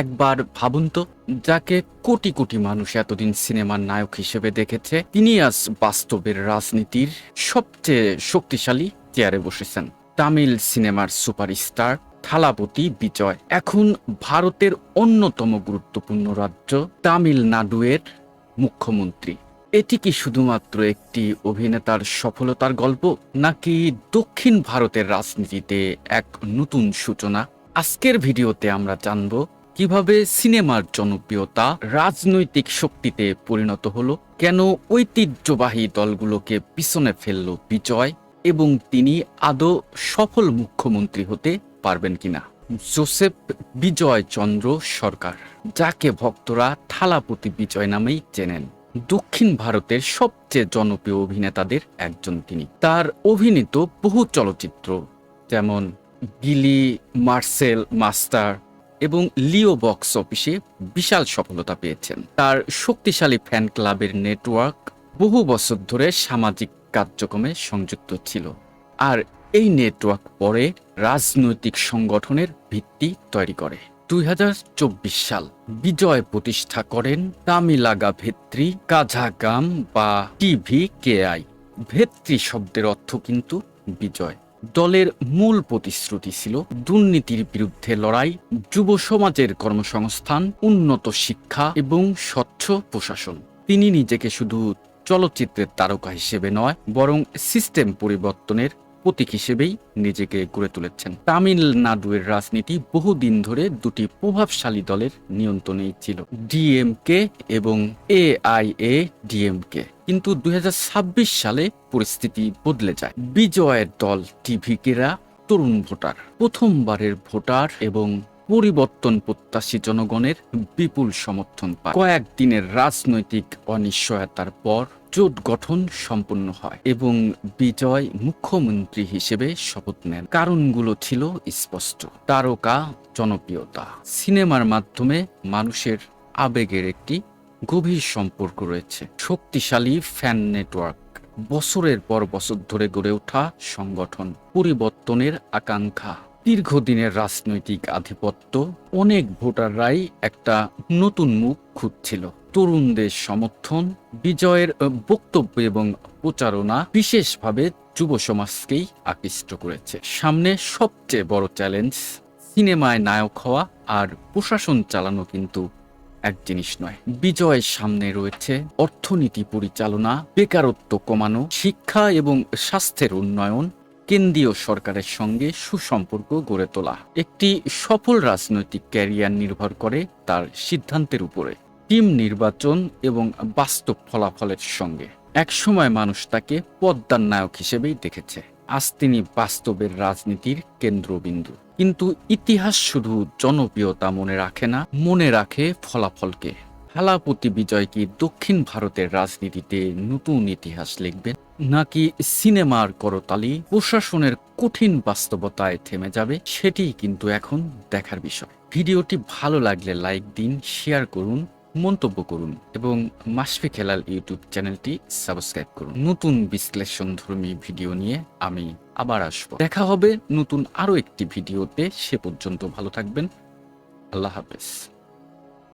একবার ভাবুন তো, যাকে কোটি কোটি মানুষ এতদিন সিনেমার নায়ক হিসেবে দেখেছে, তিনি আজ বাস্তবের রাজনীতির সবচেয়ে শক্তিশালী চেয়ারে বসেছেন। তামিল সিনেমার সুপারস্টার থালাপতি বিজয় এখন ভারতের অন্যতম গুরুত্বপূর্ণ রাজ্য তামিলনাড়ুয়ের মুখ্যমন্ত্রী। এটি কি শুধুমাত্র একটি অভিনেতার সফলতার গল্প, নাকি দক্ষিণ ভারতের রাজনীতিতে এক নতুন সূচনা? আজকের ভিডিওতে আমরা জানব কিভাবে সিনেমার জনপ্রিয়তা রাজনৈতিক শক্তিতে পরিণত হলো, কেন ঐতিহ্যবাহী দলগুলোকে পিছনে ফেলল বিজয়, এবং তিনি আদৌ সফল মুখ্যমন্ত্রী হতে পারবেন কিনা। জোসেফ বিজয় চন্দ্র সরকার, যাকে ভক্তরা থালাপতি বিজয় নামেই চেনেন, দক্ষিণ ভারতের সবচেয়ে জনপ্রিয় অভিনেতাদের একজন তিনি। তার অভিনীত বহু চলচ্চিত্র যেমন গিলি, মার্সেল মাস্টার এবং লিও বক্স অফিসে বিশাল সফলতা পেয়েছেন। তার শক্তিশালী ফ্যান ক্লাবের নেটওয়ার্ক বহু বছর ধরে সামাজিক কার্যক্রমে সংযুক্ত ছিল, আর এই নেটওয়ার্ক পরে রাজনৈতিক সংগঠনের ভিত্তি তৈরি করে। 2024 সাল বিজয় প্রতিষ্ঠা করেন তামিলাগা ভেত্রী কাঝাগাম বা TVKI। ভেত্রী শব্দের অর্থ কিন্তু বিজয়। দলের মূল প্রতিশ্রুতি ছিল দুর্নীতির বিরুদ্ধে লড়াই, যুব সমাজের কর্মসংস্থান, উন্নত শিক্ষা এবং স্বচ্ছ প্রশাসন। তিনি নিজেকে শুধু চলচ্চিত্রের তারকা হিসেবে নয়, বরং সিস্টেম পরিবর্তনের প্রতীক হিসেবেই নিজেকে গড়ে তুলেছেন। তামিলনাড়ুর রাজনীতি বহুদিন ধরে দুটি প্রভাবশালী দলের নিয়ন্ত্রণেই ছিল, DMK এবং AIADMK। কিন্তু 2026 সালে পরিস্থিতি বদলে যায়। বিজয়ের দল TVKরা তরুণ ভোটার, প্রথমবারের ভোটার এবং পরিবর্তন প্রত্যাশী জনগণের বিপুল সমর্থন পায়। কয়েকদিনের রাজনৈতিক অনিশ্চয়তার পর জোট গঠন সম্পন্ন হয় এবং বিজয় মুখ্যমন্ত্রী হিসেবে শপথ নেন। কারণগুলো ছিল স্পষ্ট: তারকা জনপ্রিয়তা, সিনেমার মাধ্যমে মানুষের আবেগের একটি গভীর সম্পর্ক রয়েছে, শক্তিশালী ফ্যান নেটওয়ার্ক, বছরের পর বছর ধরে গড়ে ওঠা সংগঠন, পরিবর্তনের আকাঙ্ক্ষা, দীর্ঘদিনের রাজনৈতিক আধিপত্য। অনেক ভোটাররাই একটা নতুন মুখ খুঁজছিল। তরুণদের সমর্থন, বিজয়ের বক্তব্য এবং প্রচারণা বিশেষভাবে যুব সমাজকেই আকৃষ্ট করেছে। সামনে সবচেয়ে বড় চ্যালেঞ্জ, সিনেমায় নায়ক হওয়া আর প্রশাসন চালানো কিন্তু এক জিনিস নয়। বিজয়ের সামনে রয়েছে অর্থনীতি পরিচালনা, বেকারত্ব কমানো, শিক্ষা এবং স্বাস্থ্যের উন্নয়ন, কেন্দ্রীয় সরকারের সঙ্গে সুসম্পর্ক গড়ে তোলা। একটি সফল রাজনৈতিক ক্যারিয়ার নির্ভর করে তার সিদ্ধান্তের উপরে, টিম নির্বাচন এবং বাস্তব ফলাফলের সঙ্গে। একসময় মানুষ তাকে পদ্মার নায়ক হিসেবেই দেখেছে, আজ তিনি বাস্তবের রাজনীতির কেন্দ্রবিন্দু। কিন্তু ইতিহাস শুধু জনপ্রিয়তা মনে রাখে না, মনে রাখে ফলাফলকে। থালাপতি বিজয় কি দক্ষিণ ভারতের রাজনীতিতে নতুন ইতিহাস লিখবেন, নাকি সিনেমার করতালি প্রশাসনের কঠিন বাস্তবতায় থেমে যাবে? সেটিই কিন্তু এখন দেখার বিষয়। ভিডিওটি ভালো লাগলে লাইক দিন, শেয়ার করুন, মন্তব্য করুন এবং মাশফিক হেলাল ইউটিউব চ্যানেলটি সাবস্ক্রাইব করুন। নতুন বিশ্লেষণধর্মী ভিডিও নিয়ে আমি আবার আসবো। দেখা হবে নতুন আরো একটি ভিডিওতে। সে পর্যন্ত ভালো থাকবেন। আল্লাহ হাফেজ।